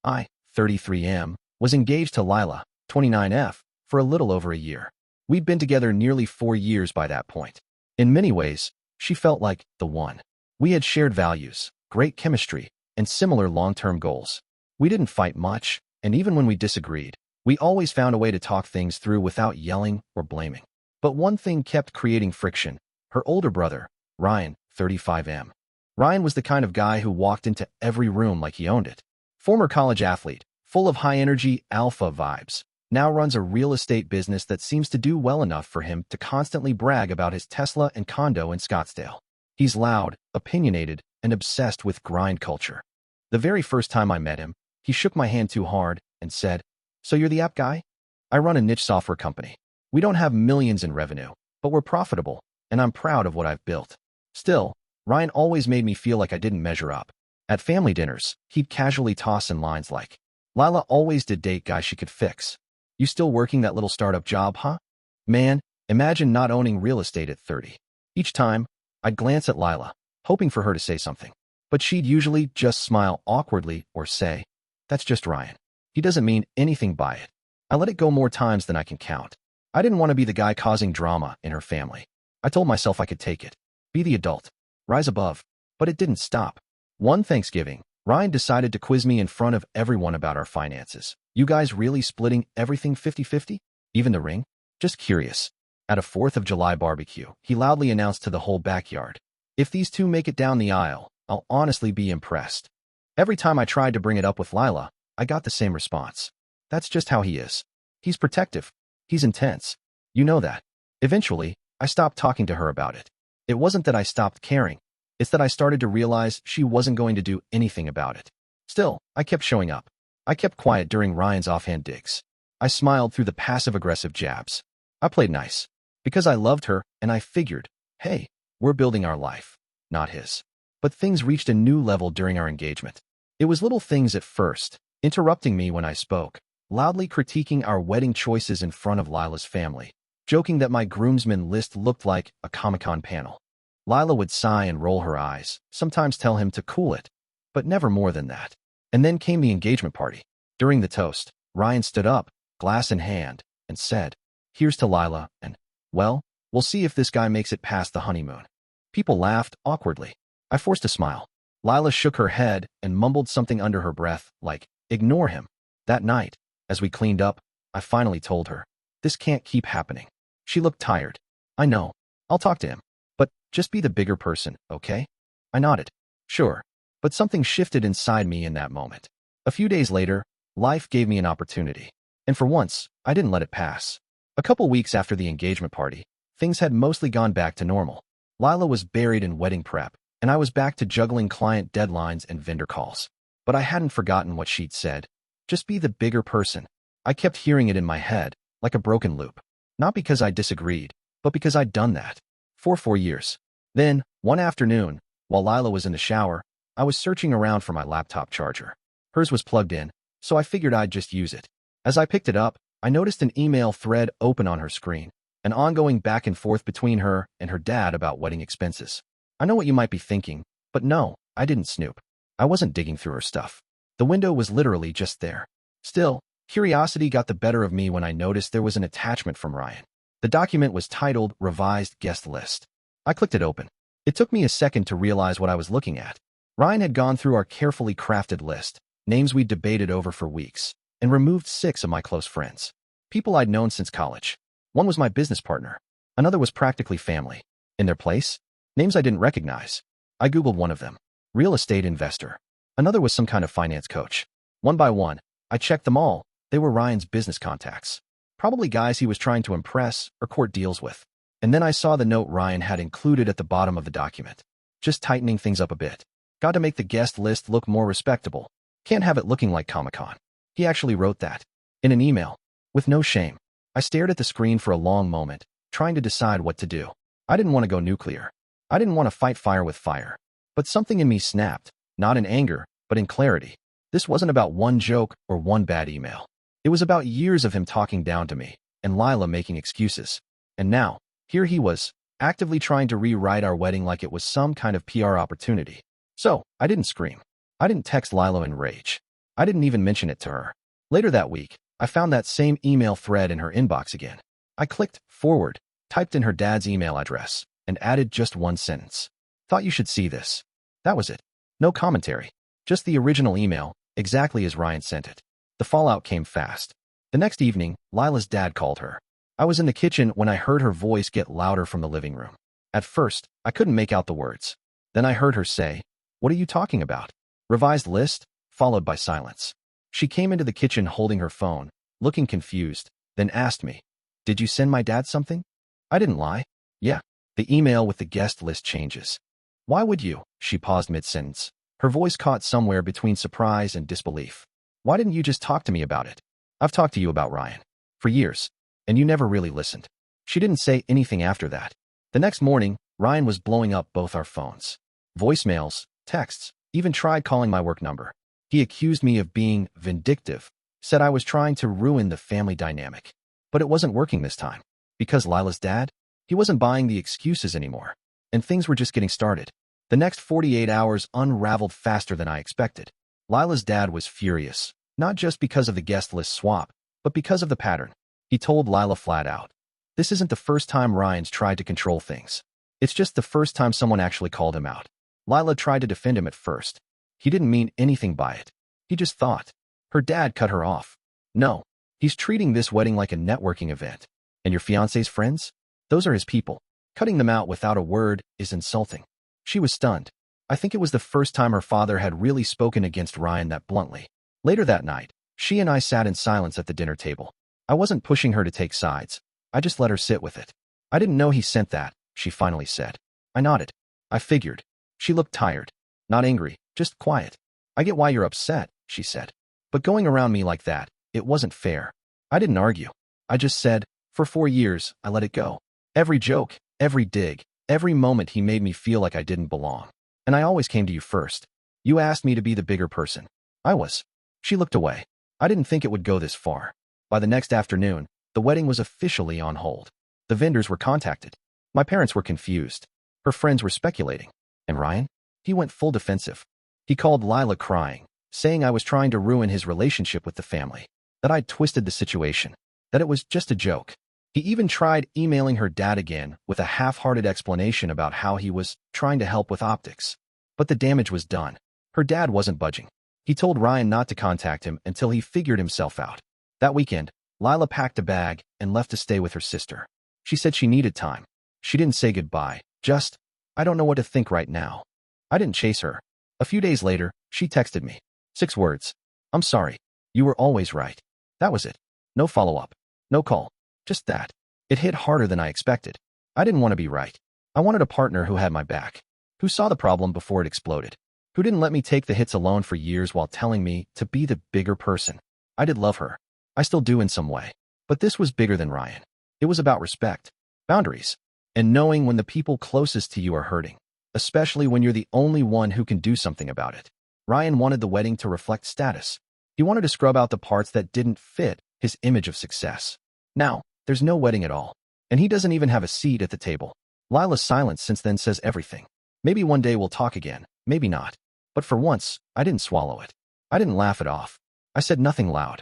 I, 33M, was engaged to Lila, 29F, for a little over a year. We'd been together nearly 4 years by that point. In many ways, she felt like the one. We had shared values, great chemistry, and similar long-term goals. We didn't fight much, and even when we disagreed, we always found a way to talk things through without yelling or blaming. But one thing kept creating friction: her older brother, Ryan, 35M. Ryan was the kind of guy who walked into every room like he owned it. Former college athlete, full of high-energy alpha vibes, now runs a real estate business that seems to do well enough for him to constantly brag about his Tesla and condo in Scottsdale. He's loud, opinionated, and obsessed with grind culture. The very first time I met him, he shook my hand too hard and said, "So you're the app guy? I run a niche software company. We don't have millions in revenue, but we're profitable, and I'm proud of what I've built." Still, Ryan always made me feel like I didn't measure up. At family dinners, he'd casually toss in lines like, "Lila always did date guys she could fix. You still working that little startup job, huh?" Man, imagine not owning real estate at 30. Each time, I'd glance at Lila, hoping for her to say something. But she'd usually just smile awkwardly or say, "That's just Ryan. He doesn't mean anything by it." I let it go more times than I can count. I didn't want to be the guy causing drama in her family. I told myself I could take it, be the adult, rise above, but it didn't stop. One Thanksgiving, Ryan decided to quiz me in front of everyone about our finances. "You guys really splitting everything 50-50? Even the ring?" Just curious. At a 4th of July barbecue, he loudly announced to the whole backyard, "If these two make it down the aisle, I'll honestly be impressed." Every time I tried to bring it up with Lila, I got the same response. "That's just how he is. He's protective. He's intense. You know that." Eventually, I stopped talking to her about it. It wasn't that I stopped caring. It's that I started to realize she wasn't going to do anything about it. Still, I kept showing up. I kept quiet during Ryan's offhand digs. I smiled through the passive-aggressive jabs. I played nice, because I loved her and I figured, hey, we're building our life, not his. But things reached a new level during our engagement. It was little things at first, interrupting me when I spoke, loudly critiquing our wedding choices in front of Lila's family, joking that my groomsmen list looked like a Comic-Con panel. Lila would sigh and roll her eyes, sometimes tell him to cool it, but never more than that. And then came the engagement party. During the toast, Ryan stood up, glass in hand, and said, "Here's to Lila, and, well, we'll see if this guy makes it past the honeymoon." People laughed awkwardly. I forced a smile. Lila shook her head and mumbled something under her breath, like, "Ignore him." That night, as we cleaned up, I finally told her, "This can't keep happening." She looked tired. "I know. I'll talk to him. But just be the bigger person, okay?" I nodded. "Sure." But something shifted inside me in that moment. A few days later, life gave me an opportunity. And for once, I didn't let it pass. A couple weeks after the engagement party, things had mostly gone back to normal. Lila was buried in wedding prep, and I was back to juggling client deadlines and vendor calls. But I hadn't forgotten what she'd said. Just be the bigger person. I kept hearing it in my head, like a broken loop. Not because I disagreed, but because I'd done that. For 4 years. Then, one afternoon, while Lila was in the shower, I was searching around for my laptop charger. Hers was plugged in, so I figured I'd just use it. As I picked it up, I noticed an email thread open on her screen, an ongoing back and forth between her and her dad about wedding expenses. I know what you might be thinking, but no, I didn't snoop. I wasn't digging through her stuff. The window was literally just there. Still, curiosity got the better of me when I noticed there was an attachment from Ryan. The document was titled Revised Guest List. I clicked it open. It took me a second to realize what I was looking at. Ryan had gone through our carefully crafted list, names we'd debated over for weeks, and removed 6 of my close friends. People I'd known since college. One was my business partner. Another was practically family. In their place, names I didn't recognize. I Googled one of them. Real estate investor. Another was some kind of finance coach. One by one, I checked them all. They were Ryan's business contacts. Probably guys he was trying to impress or court deals with. And then I saw the note Ryan had included at the bottom of the document. Just tightening things up a bit. Got to make the guest list look more respectable. Can't have it looking like Comic-Con. He actually wrote that. In an email. With no shame. I stared at the screen for a long moment, trying to decide what to do. I didn't want to go nuclear. I didn't want to fight fire with fire. But something in me snapped, not in anger, but in clarity. This wasn't about one joke or one bad email. It was about years of him talking down to me, and Lila making excuses. And now, here he was, actively trying to rewrite our wedding like it was some kind of PR opportunity. So, I didn't scream. I didn't text Lila in rage. I didn't even mention it to her. Later that week, I found that same email thread in her inbox again. I clicked forward, typed in her dad's email address, and added just one sentence. Thought you should see this. That was it. No commentary. Just the original email, exactly as Ryan sent it. The fallout came fast. The next evening, Lila's dad called her. I was in the kitchen when I heard her voice get louder from the living room. At first, I couldn't make out the words. Then I heard her say, "What are you talking about?" Revised list, followed by silence. She came into the kitchen holding her phone, looking confused, then asked me, "Did you send my dad something?" I didn't lie. Yeah, the email with the guest list changes. Why would you? She paused mid-sentence. Her voice caught somewhere between surprise and disbelief. Why didn't you just talk to me about it? I've talked to you about Ryan. For years. And you never really listened. She didn't say anything after that. The next morning, Ryan was blowing up both our phones. Voicemails, texts, even tried calling my work number. He accused me of being vindictive, said I was trying to ruin the family dynamic. But it wasn't working this time. Because Lila's dad? He wasn't buying the excuses anymore. And things were just getting started. The next 48 hours unraveled faster than I expected. Lila's dad was furious, not just because of the guest list swap, but because of the pattern. He told Lila flat out, "This isn't the first time Ryan's tried to control things. It's just the first time someone actually called him out." Lila tried to defend him at first. He didn't mean anything by it. He just thought. Her dad cut her off. "No, he's treating this wedding like a networking event. And your fiancé's friends? Those are his people. Cutting them out without a word is insulting." She was stunned. I think it was the first time her father had really spoken against Ryan that bluntly. Later that night, she and I sat in silence at the dinner table. I wasn't pushing her to take sides. I just let her sit with it. "I didn't know he sent that," she finally said. I nodded. "I figured." She looked tired. Not angry, just quiet. "I get why you're upset," she said. "But going around me like that, it wasn't fair." I didn't argue. I just said, for 4 years, I let it go. Every joke, every dig, every moment he made me feel like I didn't belong. And I always came to you first. You asked me to be the bigger person. I was. She looked away. I didn't think it would go this far. By the next afternoon, the wedding was officially on hold. The vendors were contacted. My parents were confused. Her friends were speculating. And Ryan? He went full defensive. He called Lila crying, saying I was trying to ruin his relationship with the family, that I'd twisted the situation, that it was just a joke. He even tried emailing her dad again with a half-hearted explanation about how he was trying to help with optics. But the damage was done. Her dad wasn't budging. He told Ryan not to contact him until he figured himself out. That weekend, Lila packed a bag and left to stay with her sister. She said she needed time. She didn't say goodbye, just, "I don't know what to think right now." I didn't chase her. A few days later, she texted me. 6 words. "I'm sorry. You were always right." That was it. No follow-up. No call. Just that. It hit harder than I expected. I didn't want to be right. I wanted a partner who had my back, who saw the problem before it exploded, who didn't let me take the hits alone for years while telling me to be the bigger person. I did love her. I still do in some way. But this was bigger than Ryan. It was about respect, boundaries, and knowing when the people closest to you are hurting, especially when you're the only one who can do something about it. Ryan wanted the wedding to reflect status. He wanted to scrub out the parts that didn't fit his image of success. Now, there's no wedding at all, and he doesn't even have a seat at the table. Lila's silence since then says everything. Maybe one day we'll talk again, maybe not. But for once, I didn't swallow it. I didn't laugh it off. I said nothing loud.